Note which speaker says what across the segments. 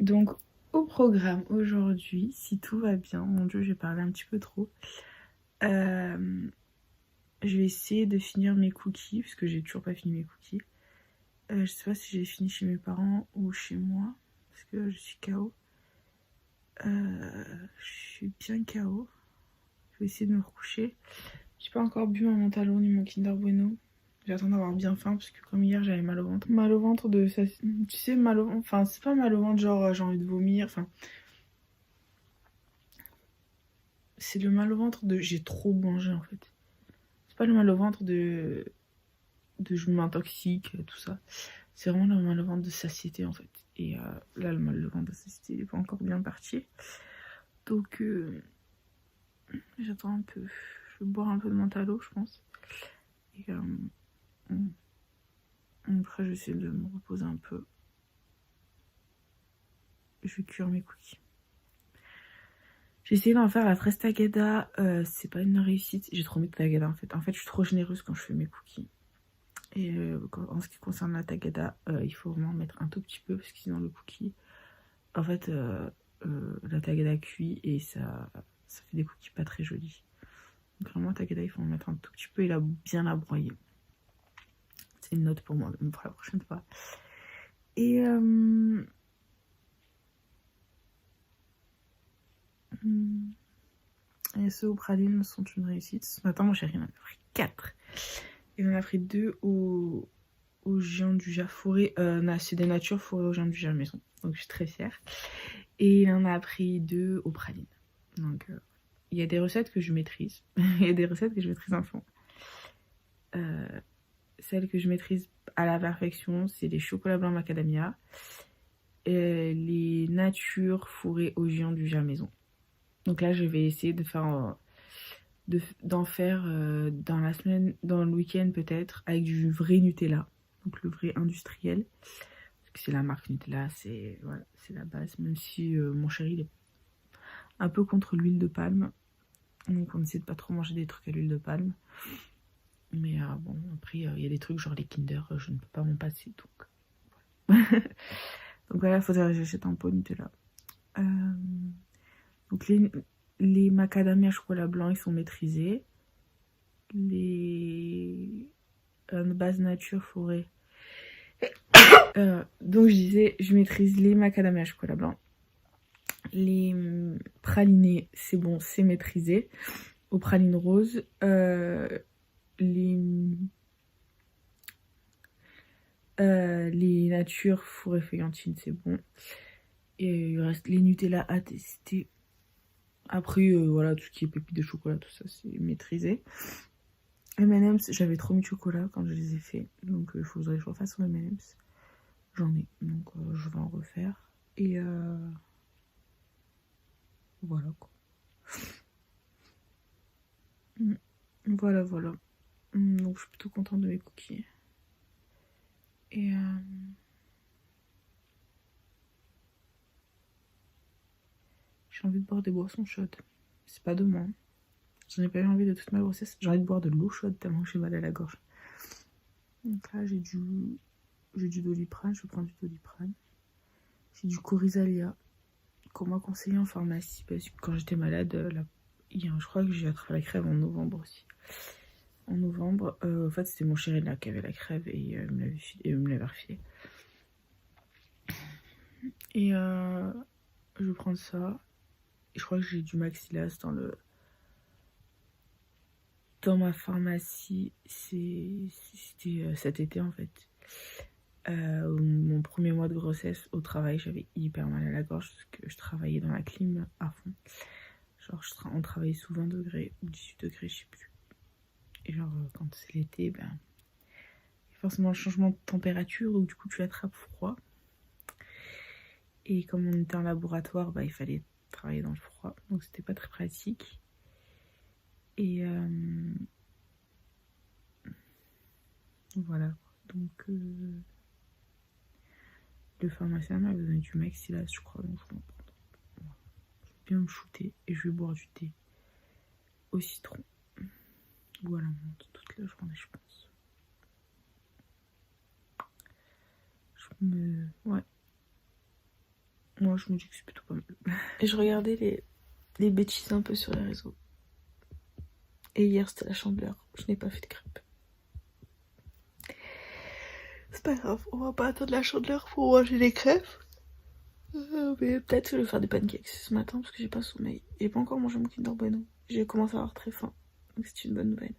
Speaker 1: Donc, au programme aujourd'hui, si tout va bien, mon Dieu, j'ai parlé un petit peu trop. Je vais essayer de finir mes cookies, parce que j'ai toujours pas fini mes cookies. Je sais pas si j'ai fini chez mes parents ou chez moi, parce que je suis KO. Je suis bien KO. Je vais essayer de me recoucher. J'ai pas encore bu mon Mentalo ni mon Kinder Bueno. J'attends d'avoir bien faim, parce que comme hier, j'avais mal au ventre. Mal au ventre de... Ça, tu sais, mal au ventre... Enfin, c'est pas mal au ventre, genre j'ai envie de vomir, enfin... C'est le mal au ventre de j'ai trop mangé en fait. C'est pas le mal au ventre de je m'intoxique, tout ça. C'est vraiment le mal au ventre de satiété en fait. Et là, le mal au ventre de satiété il est pas encore bien parti. Donc j'attends un peu. Je vais boire un peu de Mentalo, je pense. Et après, je vais essayer de me reposer un peu. Je vais cuire mes cookies. J'ai essayé d'en faire la fraise tagada. C'est pas une réussite. J'ai trop mis de tagada en fait. En fait, je suis trop généreuse quand je fais mes cookies. Et en ce qui concerne la tagada, il faut vraiment mettre un tout petit peu parce que sinon le cookie, en fait, la tagada cuit et ça fait des cookies pas très jolis. Donc vraiment, tagada, il faut en mettre un tout petit peu et bien la broyer. C'est une note pour moi, même pour la prochaine fois. Et et ceux aux pralines sont une réussite. Ce matin, mon chéri, il en a pris 4. Il en a pris 2 au géant du Jaforé. C'est des natures fourrées au géant du Jaforé maison. Donc je suis très fière. Et il en a pris 2 aux pralines. Donc il y a des recettes que je maîtrise. Il y a des recettes que je maîtrise en fond. Celles que je maîtrise à la perfection, c'est les chocolats blancs macadamia. Les natures fourrées au géant du Jaforé maison. Donc là, je vais essayer de faire... d'en faire dans la semaine, dans le week-end peut-être, avec du vrai Nutella, donc le vrai industriel, parce que c'est la marque Nutella, c'est voilà, c'est la base, même si mon chéri il est un peu contre l'huile de palme, donc on essaie de pas trop manger des trucs à l'huile de palme, mais bon, après il y a des trucs genre les Kinder, je ne peux pas m'en passer, donc donc voilà, il faudrait que j'achète un pot Nutella. Donc les macadamia chocolat blanc, ils sont maîtrisés. Les base nature forêt. Donc je disais, je maîtrise les macadamia chocolat blanc. Les pralinés, c'est bon, c'est maîtrisé. Aux pralines roses, les natures fourrées feuillantines, c'est bon. Et il reste les Nutella à tester. Après, voilà, tout ce qui est pépites de chocolat, tout ça, c'est maîtrisé. M&M's, j'avais trop mis de chocolat quand je les ai fait. Donc, il faudrait que je refasse sur M&M's. J'en ai, donc je vais en refaire. Et voilà quoi. Voilà, voilà. Donc je suis plutôt contente de mes cookies. Et j'ai envie de boire des boissons chaudes. C'est pas demain. J'en ai pas eu envie de toute ma grossesse. J'ai envie de boire de l'eau chaude tellement que j'ai mal à la gorge. Donc là, j'ai du Doliprane. Je vais prendre du Doliprane. J'ai du Corizalia qu'on m'a conseillé en pharmacie parce que quand j'étais malade, je crois que j'ai attrapé la crève en novembre aussi. En novembre, en fait, c'était mon chéri là qui avait la crève et il me l'avait refilé. Et je vais prendre ça. Et je crois que j'ai du Maxilas dans ma pharmacie. C'était cet été en fait. Mon premier mois de grossesse au travail, j'avais hyper mal à la gorge parce que je travaillais dans la clim à fond. Genre, on travaillait sous 20 degrés ou 18 degrés, je sais plus. Et genre, quand c'est l'été, ben, il y a forcément le changement de température, donc du coup, tu attrapes froid. Et comme on était en laboratoire, bah, il fallait travailler dans le froid, donc c'était pas très pratique. Et voilà. Donc, le pharmacien m'a donné du Maxilas, je crois, donc je vais en prendre. Voilà. Je vais bien me shooter et je vais boire du thé au citron. Voilà, toute la journée, je pense. Ouais. Moi, je me dis que c'est plutôt pas mal. Et je regardais les bêtises un peu sur les réseaux. Et hier, c'était la Chandeleur. Je n'ai pas fait de crêpes. C'est pas grave, on va pas attendre la Chandeleur pour manger des crêpes. Mais peut-être que je vais faire des pancakes ce matin parce que j'ai pas sommeil. J'ai pas encore mangé mon Kinder Bueno. J'ai commencé à avoir très faim. Donc c'est une bonne nouvelle.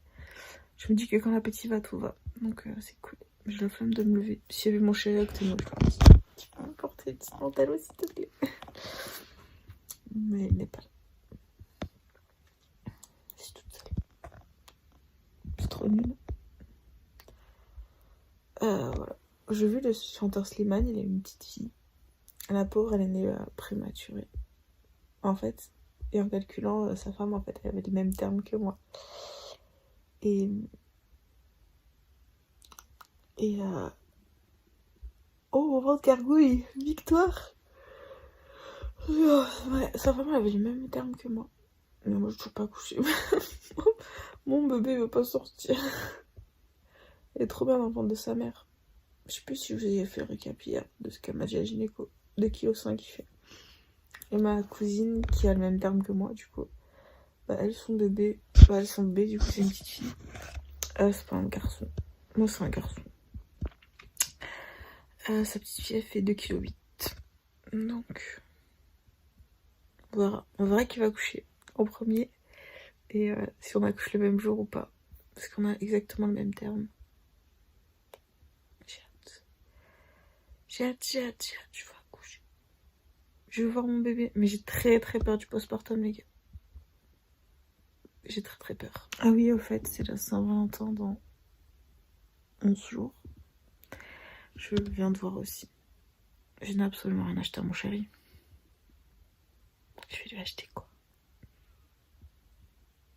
Speaker 1: Je me dis que quand l'appétit va, tout va. Donc c'est cool. J'ai la flemme de me lever. S'il y avait mon chéri à côté de moi, tu peux m'apporter une petite pantalon s'il te plaît. Mais il n'est pas là. Je suis toute seule. C'est trop nul. Voilà. J'ai vu le chanteur Slimane, il a une petite fille. La pauvre, elle est née prématurée. En fait, et en calculant, sa femme, en fait, elle avait les mêmes termes que moi. Et oh, moment de gargouille, victoire. Ouais, sa femme, elle avait les mêmes termes que moi. Mais moi, je ne toujours pas couché. Mon bébé veut pas sortir. Elle est trop bien dans le ventre de sa mère. Je sais plus si je vous ai fait le récap hier de ce qu'elle m'a dit à la gynéco. 2,5 kg il fait. Et ma cousine, qui a le même terme que moi, du coup, bah, elles sont bébés. Bah, elles sont bébés, du coup, c'est une petite fille. C'est pas un garçon. Moi, c'est un garçon. Sa petite fille, elle fait 2,8 kg. Donc, voilà. On verra qui va coucher en premier. Et si on accouche le même jour ou pas. Parce qu'on a exactement le même terme. J'ai hâte, je vais accoucher. Je veux voir mon bébé. Mais j'ai très très peur du postpartum, les gars. J'ai très très peur. Ah oui, au fait, c'est la Saint-Valentin dans 11 jours. Je viens de voir aussi. Je n'ai absolument rien acheté à mon chéri. Je vais lui acheter quoi?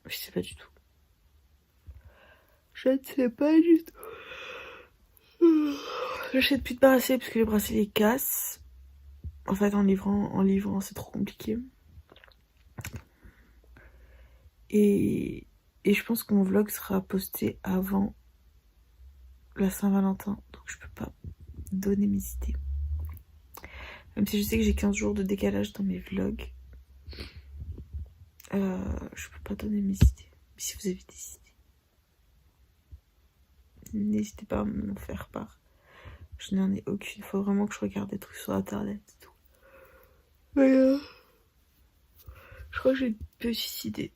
Speaker 1: Je sais pas du tout. Je ne sais pas du tout. J'achète plus de bracelets parce que les bracelets cassent. En fait, en livrant, c'est trop compliqué. Et je pense que mon vlog sera posté avant la Saint-Valentin. Donc je peux pas donner mes idées. Même si je sais que j'ai 15 jours de décalage dans mes vlogs. Je peux pas donner mes idées. Mais si vous avez des idées, n'hésitez pas à m'en faire part. Je n'en ai aucune. Faut vraiment que je regarde des trucs sur internet et tout. Mais je crois que j'ai une petite idée.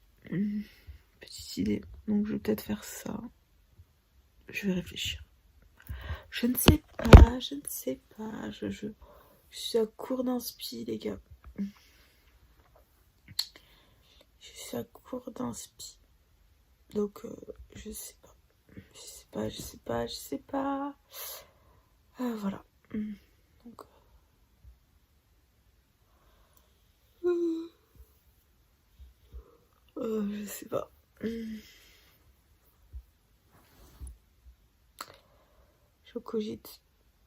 Speaker 1: Donc je vais peut-être faire ça. Je vais réfléchir. Je ne sais pas. Je suis à court d'inspi, les gars. Je suis à court d'inspi. Donc je sais pas. Voilà. Donc, je sais pas. Je cogite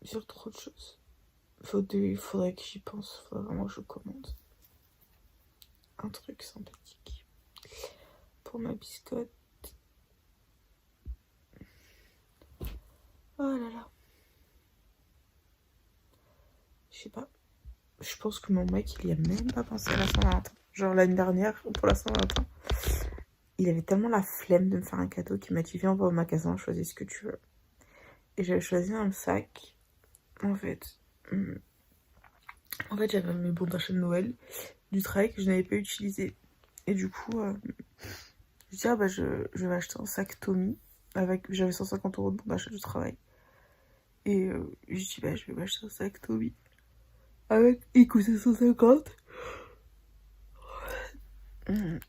Speaker 1: sur trop de choses. Il faudrait que j'y pense. Faudrait vraiment que je commande un truc sympathique pour ma biscotte. Oh là là. Je sais pas. Je pense que mon mec, il y a même pas pensé à la Saint-Valentin. Genre l'année dernière, pour la Saint-Valentin, il avait tellement la flemme de me faire un cadeau qu'il m'a dit viens, on va au magasin, choisis ce que tu veux. Et j'avais choisi un sac. En fait, j'avais mes bons d'achat de Noël du travail que je n'avais pas utilisé. Et du coup, je dis je vais acheter un sac Tommy. J'avais 150 € de bon d'achat du travail. Et je dis je vais m'acheter un sac Tommy. Il coûtait 150.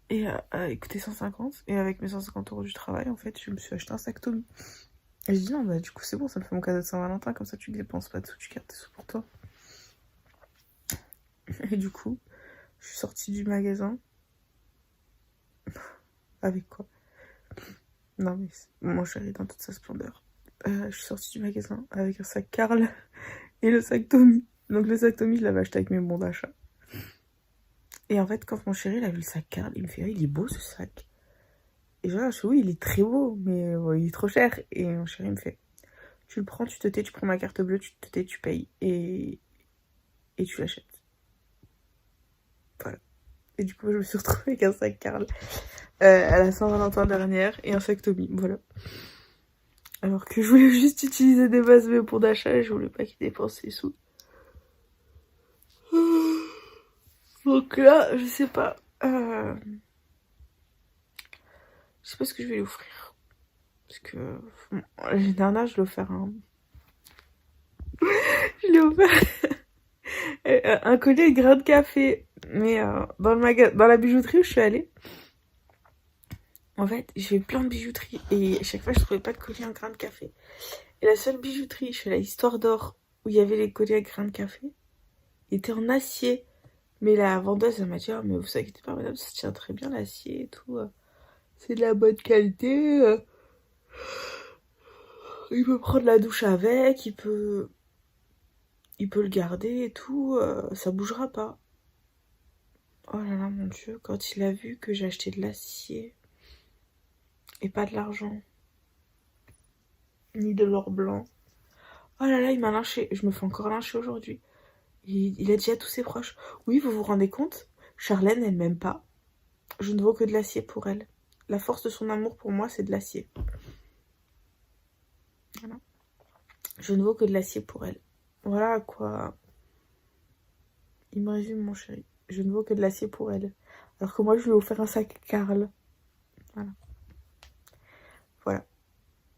Speaker 1: Et il coûtait 150. Et avec mes 150 € du travail, en fait, je me suis acheté un sac Tommy. Et je dis non, du coup c'est bon, ça me fait mon cadeau de Saint-Valentin, comme ça tu ne dépenses pas de sous, tu gardes tes sous pour toi. Et du coup, je suis sortie du magasin. Avec quoi? Non mais mon chéri dans toute sa splendeur. Je suis sortie du magasin avec un sac Karl et le sac Tommy. Donc le sac Tommy, je l'avais acheté avec mes bons d'achat. Et en fait, quand mon chéri il a vu le sac Karl, il me fait il est beau ce sac. Et genre, je dis oui, il est très beau, mais il est trop cher. Et mon chéri me fait tu le prends, tu te tais, tu prends ma carte bleue, tu te tais, tu payes et tu l'achètes. Et du coup, je me suis retrouvée avec un sac Karl à la Saint-Valentin dernière et un sac Tommy, voilà. Alors que je voulais juste utiliser des bases mais pour d'achat et je voulais pas qu'il dépense ses sous. Donc là, je sais pas. Je sais pas ce que je vais lui offrir. Parce que l'année dernière, je l'ai offert je l'ai offert un collier de grains de café. Mais dans la bijouterie où je suis allée, en fait, j'ai fait plein de bijouteries. Et à chaque fois, je trouvais pas de collier en grains de café. Et la seule bijouterie, je fais la Histoire d'Or, où il y avait les colliers à grains de café, il était en acier. Mais la vendeuse, elle m'a dit, oh, mais vous inquiétez pas, madame, ça tient très bien l'acier et tout. C'est de la bonne qualité. Il peut prendre la douche avec, il peut le garder et tout. Ça bougera pas. Oh là là, mon Dieu, quand il a vu que j'ai acheté de l'acier et pas de l'argent, ni de l'or blanc. Oh là là, il m'a lynché. Je me fais encore lyncher aujourd'hui. Il a dit à tous ses proches, oui, vous vous rendez compte, Charlène, elle m'aime pas. Je ne vaux que de l'acier pour elle. La force de son amour pour moi, c'est de l'acier. Voilà. Je ne vaux que de l'acier pour elle. Voilà à quoi il me résume, mon chéri. Je ne vaux que de l'acier pour elle. Alors que moi, je lui ai offert un sac Karl. Voilà. Voilà.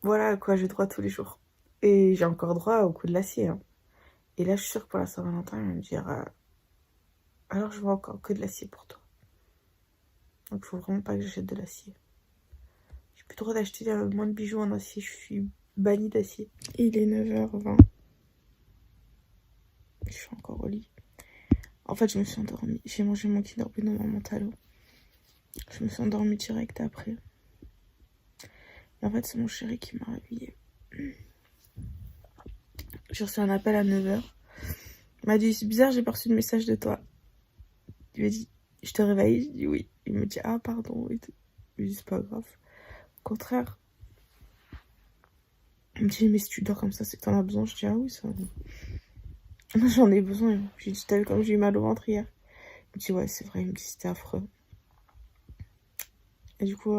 Speaker 1: Voilà à quoi j'ai droit tous les jours. Et j'ai encore droit au coup de l'acier. Hein. Et là, je suis sûre que pour la Saint-Valentin, il va me dire alors je veux encore que de l'acier pour toi. Donc, il faut vraiment pas que j'achète de l'acier. J'ai plus le droit d'acheter moins de bijoux en acier. Je suis bannie d'acier. Il est 9h20. Je suis encore au lit. En fait, je me suis endormie. J'ai mangé mon Kinder Bueno dans mon talon. Je me suis endormie direct après. Et en fait, c'est mon chéri qui m'a réveillée. J'ai reçu un appel à 9h. Il m'a dit, c'est bizarre, j'ai pas reçu de message de toi. Il m'a dit, je te réveille? Je dis oui. Il me dit, ah pardon. Et tout. Je lui dis, c'est pas grave. Au contraire. Il me dit, mais si tu dors comme ça, c'est que t'en as besoin. Je dis, ah oui, ça. Moi, j'en ai besoin. J'ai dit, t'as vu comme j'ai eu mal au ventre hier? Il me dit, ouais, c'est vrai. Il me dit, c'était affreux. Et du coup,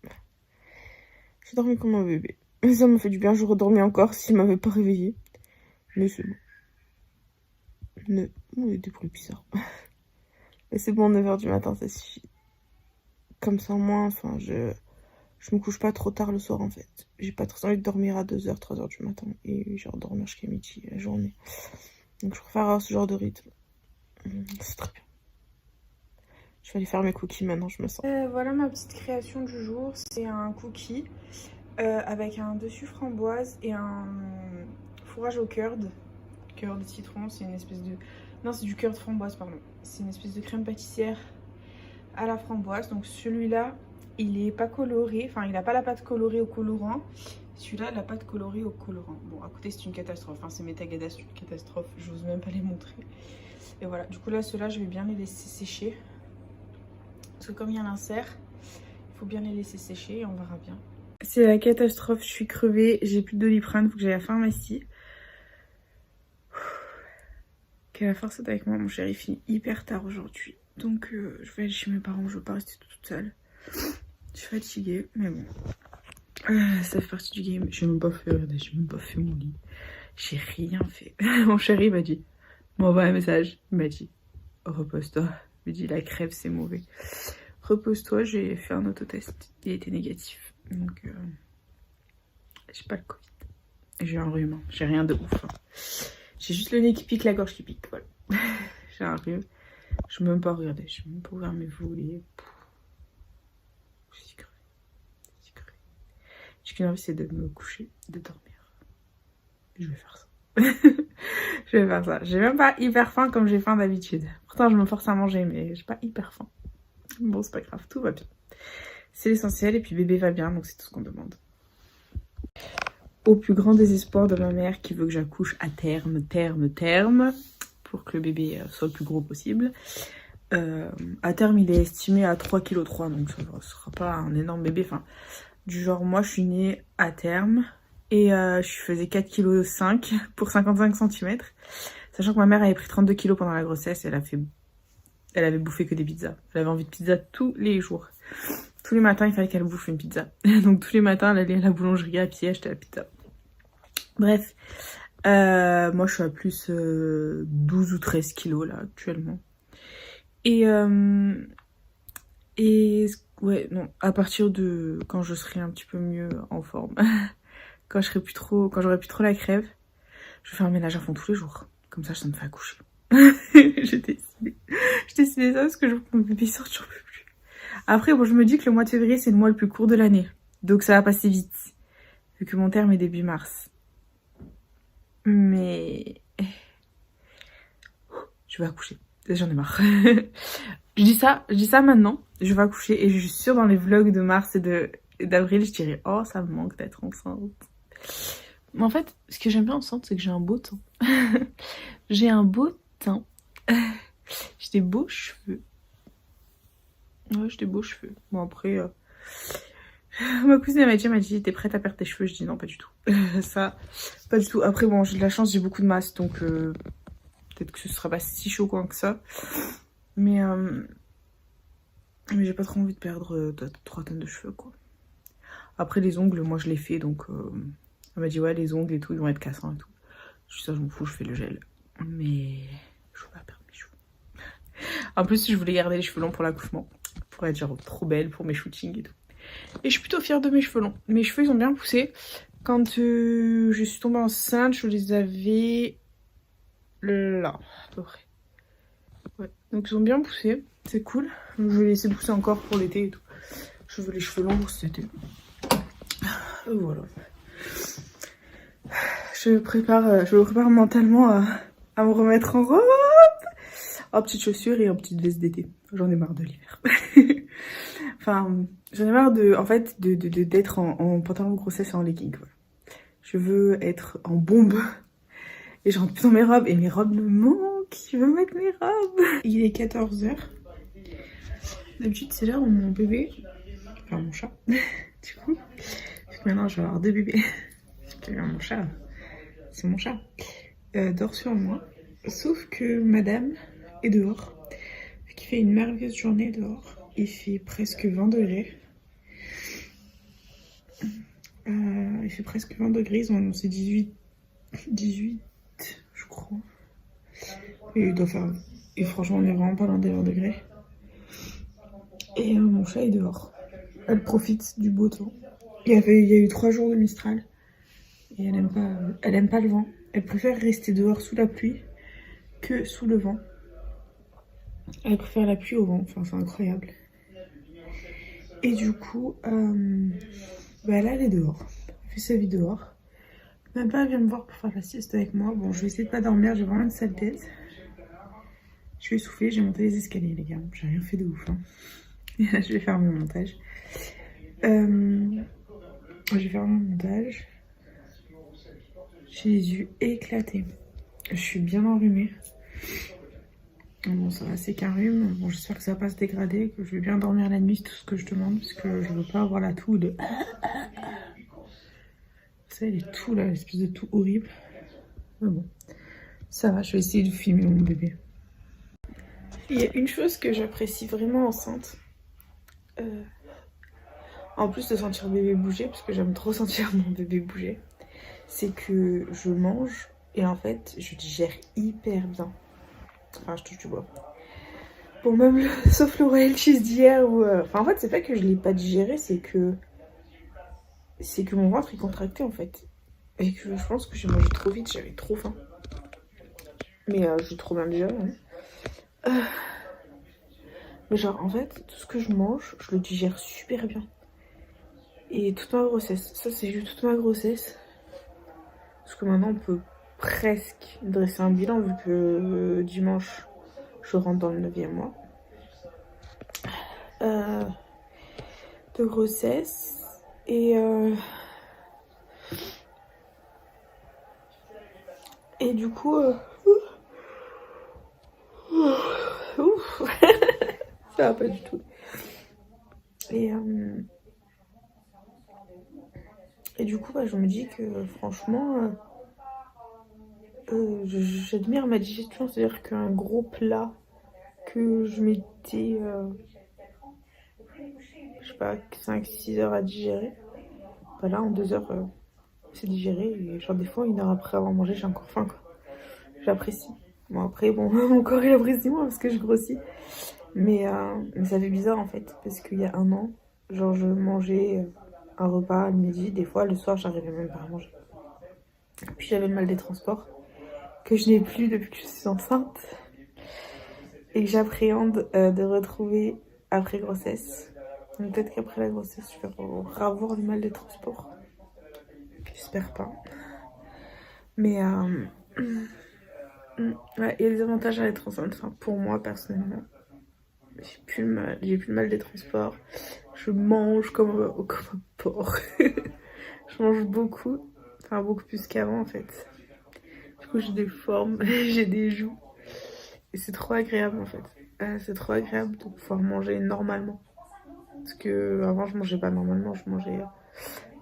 Speaker 1: j'ai dormi comme un bébé. Mais ça m'a fait du bien. Je redormis encore s'il m'avait pas réveillée. Mais c'est bon. Il y a des bruits bizarres. Mais c'est bon, 9h du matin, ça suffit. Comme ça, moi, enfin, je me couche pas trop tard le soir, en fait. J'ai pas très envie de dormir à 2h, 3h du matin. Et genre dormir jusqu'à midi la journée. Donc je préfère avoir ce genre de rythme. C'est très bien. Je vais aller faire mes cookies maintenant, je me sens. Voilà ma petite création du jour. C'est un cookie avec un dessus framboise et un fourrage au curd. Cœur de citron, c'est une espèce de... Non, c'est du cœur de framboise, pardon. C'est une espèce de crème pâtissière à la framboise. Donc celui-là, il est pas coloré. Enfin, il n'a pas la pâte colorée au colorant. Celui-là, la pâte colorée au colorant. Bon, à côté, c'est une catastrophe. Enfin, c'est métagadas, c'est une catastrophe. J'ose même pas les montrer. Et voilà. Du coup, là, ceux-là, je vais bien les laisser sécher. Parce que comme il y a l'insert, il faut bien les laisser sécher et on verra bien. C'est la catastrophe. Je suis crevée. J'ai plus de Doliprane. Il faut que j'aille à la pharmacie. Que la force est avec moi, mon chéri finit hyper tard aujourd'hui. Donc je vais aller chez mes parents, je veux pas rester toute seule. Je suis fatiguée, mais bon. Ça fait partie du game. J'ai même pas fait mon lit. J'ai rien fait. Mon chéri m'a dit, m'envoie un message. Il m'a dit, repose-toi. Il m'a dit, la crève c'est mauvais. Repose-toi, j'ai fait un autotest. Il était négatif. Donc j'ai pas le Covid. J'ai un rhume, hein. J'ai rien de ouf. Hein. J'ai juste le nez qui pique, la gorge qui pique, voilà. J'ai un rhume. Je ne peux même pas regarder, je ne peux même pas ouvrir mes volets. Je suis crevée. J'ai qu'une envie, c'est de me coucher, de dormir. Je vais faire ça. Je vais faire ça. J'ai même pas hyper faim comme j'ai faim d'habitude. Pourtant, je me force à manger, mais j'ai pas hyper faim. Bon, c'est pas grave, tout va bien. C'est l'essentiel, et puis bébé va bien, donc c'est tout ce qu'on demande. Au plus grand désespoir de ma mère qui veut que j'accouche à terme, pour que le bébé soit le plus gros possible. À terme, il est estimé à 3,3 kg, donc ça ne sera pas un énorme bébé. Enfin, du genre, moi, je suis née à terme et je faisais 4,5 kg pour 55 cm. Sachant que ma mère avait pris 32 kg pendant la grossesse, elle a fait Elle avait bouffé que des pizzas. Elle avait envie de pizza tous les jours. Tous les matins, il fallait qu'elle bouffe une pizza. Donc tous les matins, elle allait à la boulangerie à pied acheter la pizza. Bref, moi je suis à plus 12 ou 13 kilos là actuellement. Et ouais, non, à partir de quand je serai un petit peu mieux en forme, quand j'aurai plus trop la crève, je vais faire un ménage à fond tous les jours. Comme ça me fait accoucher. J'ai décidé ça parce que je veux que mon bébé sorte, j'en peux plus. Après, bon, je me dis que le mois de février, c'est le mois le plus court de l'année. Donc ça va passer vite. Vu que mon terme est début mars. Mais... je vais accoucher. J'en ai marre. je dis ça maintenant. Je vais accoucher et je suis sûre dans les vlogs de mars et d'avril, je dirais « Oh, ça me manque d'être enceinte. » Mais en fait, ce que j'aime bien enceinte, c'est que j'ai un beau teint. J'ai un beau teint. J'ai des beaux cheveux. Ouais, j'ai des beaux cheveux. Bon, après... ma cousine m'a dit t'es prête à perdre tes cheveux? Je dis non, pas du tout. Ça, pas du tout. Après, bon, j'ai de la chance, j'ai beaucoup de masse, donc peut-être que ce sera pas si choquant que ça. Mais j'ai pas trop envie de perdre 3 tonnes de cheveux, quoi. Après, les ongles, moi, je les fais, donc elle m'a dit ouais, les ongles et tout, ils vont être cassants et tout. Je dis ça, je m'en fous, je fais le gel. Mais je veux pas perdre mes cheveux. En plus, je voulais garder les cheveux longs pour l'accouchement, pour être genre trop belle pour mes shootings et tout. Et je suis plutôt fière de mes cheveux longs. Mes cheveux, ils ont bien poussé. Quand je suis tombée enceinte, je les avais là, à peu près. Ouais. Donc ils ont bien poussé. C'est cool. Je vais laisser pousser encore pour l'été et tout. Je veux les cheveux longs pour cet été. Et voilà. Je me prépare mentalement à me remettre en robe. En petites chaussures et en petite veste d'été. J'en ai marre de l'hiver. Enfin, j'en ai marre d'être en pantalon de grossesse et en legging. Voilà. Je veux être en bombe. Et je rentre plus dans mes robes. Et mes robes me manquent. Je veux mettre mes robes. Il est 14h. D'habitude, c'est l'heure où mon bébé, enfin mon chat, du coup, parce que maintenant je vais avoir 2 bébés. Parce que mon chat, c'est mon chat, dort sur moi. Sauf que madame est dehors. Qui fait une merveilleuse journée dehors. Il fait presque 20 degrés. Il fait presque 20 degrés. C'est 18, je crois. Et il doit faire... Et franchement, on est vraiment pas loin des 20 degrés. Et mon chat est dehors. Elle profite du beau temps. Il y a eu 3 jours de Mistral. Et elle aime pas le vent. Elle préfère rester dehors sous la pluie que sous le vent. Elle préfère la pluie au vent. Enfin, c'est incroyable. Et du coup, là, elle est dehors. Elle fait sa vie dehors. Même pas, elle vient me voir pour faire la sieste avec moi. Bon, je vais essayer de pas dormir. J'ai vraiment une sale tête. Je suis essoufflée. J'ai monté les escaliers, les gars. J'ai rien fait de ouf. Hein. Je vais faire mon montage. J'ai les yeux éclatés. Je suis bien enrhumée. Bon, ça va, c'est qu'un rhume. Bon, j'espère que ça va pas se dégrader, que je vais bien dormir la nuit, c'est tout ce que je demande, parce que je veux pas avoir la toux de... Vous savez, les toux là, l'espèce de toux horrible. Mais bon, ça va, je vais essayer de filmer mon bébé. Il y a une chose que j'apprécie vraiment enceinte. En plus de sentir le bébé bouger, parce que j'aime trop sentir mon bébé bouger, c'est que je mange et en fait, je digère hyper bien. Enfin, je touche du bois. Bon, même sauf le royal cheese d'hier où... Enfin, en fait, c'est pas que je l'ai pas digéré, c'est que mon ventre est contracté, en fait. Et que je pense que j'ai mangé trop vite, j'avais trop faim. Mais j'ai trop bien digéré, hein. Mais genre, en fait, tout ce que je mange, je le digère super bien. Et toute ma grossesse, ça c'est juste toute ma grossesse. Parce que maintenant, on peut presque dresser un bilan, vu que dimanche, je rentre dans le 9e mois de grossesse. Et du coup, ça va pas du tout. Et du coup, je me dis que franchement, j'admire ma digestion. C'est-à-dire qu'un gros plat que je mettais, je sais pas, 5-6 heures à digérer. Bah là, en 2 heures, c'est digéré. Et genre, des fois, 1 heure après avoir mangé, j'ai encore faim, quoi. J'apprécie. Bon, après, bon, mon corps, il apprécie moins parce que je grossis. Mais ça fait bizarre, en fait. Parce qu'il y a un an, genre, je mangeais un repas à midi. Des fois, le soir, j'arrivais même pas à manger. Puis j'avais le mal des transports, que je n'ai plus depuis que je suis enceinte. Et que j'appréhende de retrouver après grossesse. Donc peut-être qu'après la grossesse, je vais revoir le mal des transports. J'espère pas. Mais ouais, il y a des avantages à être enceinte. Enfin, pour moi, personnellement, j'ai plus le mal des transports. Je mange comme un porc. Je mange beaucoup. Enfin, beaucoup plus qu'avant, en fait. Du coup, j'ai des formes, j'ai des joues. Et c'est trop agréable, en fait. C'est trop agréable de pouvoir manger normalement. Parce que avant, je mangeais pas normalement. Je mangeais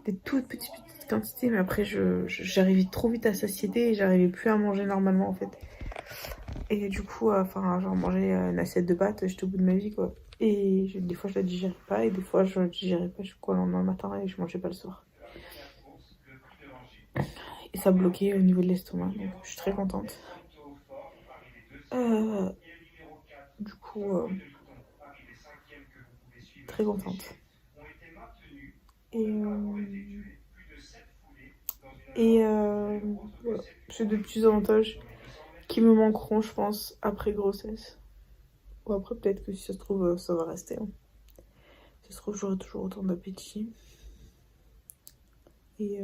Speaker 1: des toutes petites quantités. Mais après, j'arrivais trop vite à satiété et j'arrivais plus à manger normalement, en fait. Et du coup, enfin, genre manger une assiette de pâtes, j'étais au bout de ma vie, quoi. Et des fois, je la digérais pas, et des fois, je la digérais pas jusqu'au lendemain matin, et je mangeais pas le soir. Et ça bloquait au niveau de l'estomac, donc je suis très contente. Euh, du coup, très contente. Et, voilà. J'ai de petits avantages qui me manqueront, je pense, après grossesse. Ou après, peut-être que si ça se trouve, ça va rester. Hein. Si ça se trouve, j'aurai toujours autant d'appétit. Et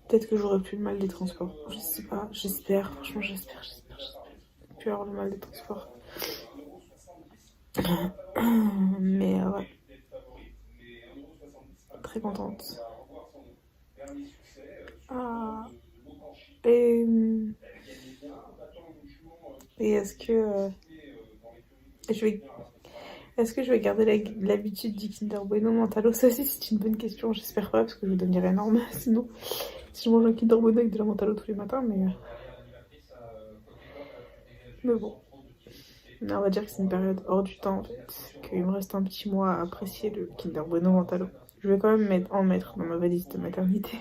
Speaker 1: peut-être que j'aurai plus le mal des transports. Je sais pas, j'espère. Franchement, j'espère. Plus avoir le mal des transports. Mais ouais. Très contente. Ah. Et, et je vais est-ce que je vais garder l'habitude du Kinder Bueno Mentalo? Ça aussi, c'est une bonne question. J'espère pas, parce que je vais devenir énorme. Sinon, si je mange un Kinder Bueno avec de la Mentalo tous les matins, mais bon. Mais on va dire que c'est une période hors du temps, en fait. Qu'il me reste un petit mois à apprécier le Kinder Bueno Mentalo. Je vais quand même en mettre dans ma valise de maternité.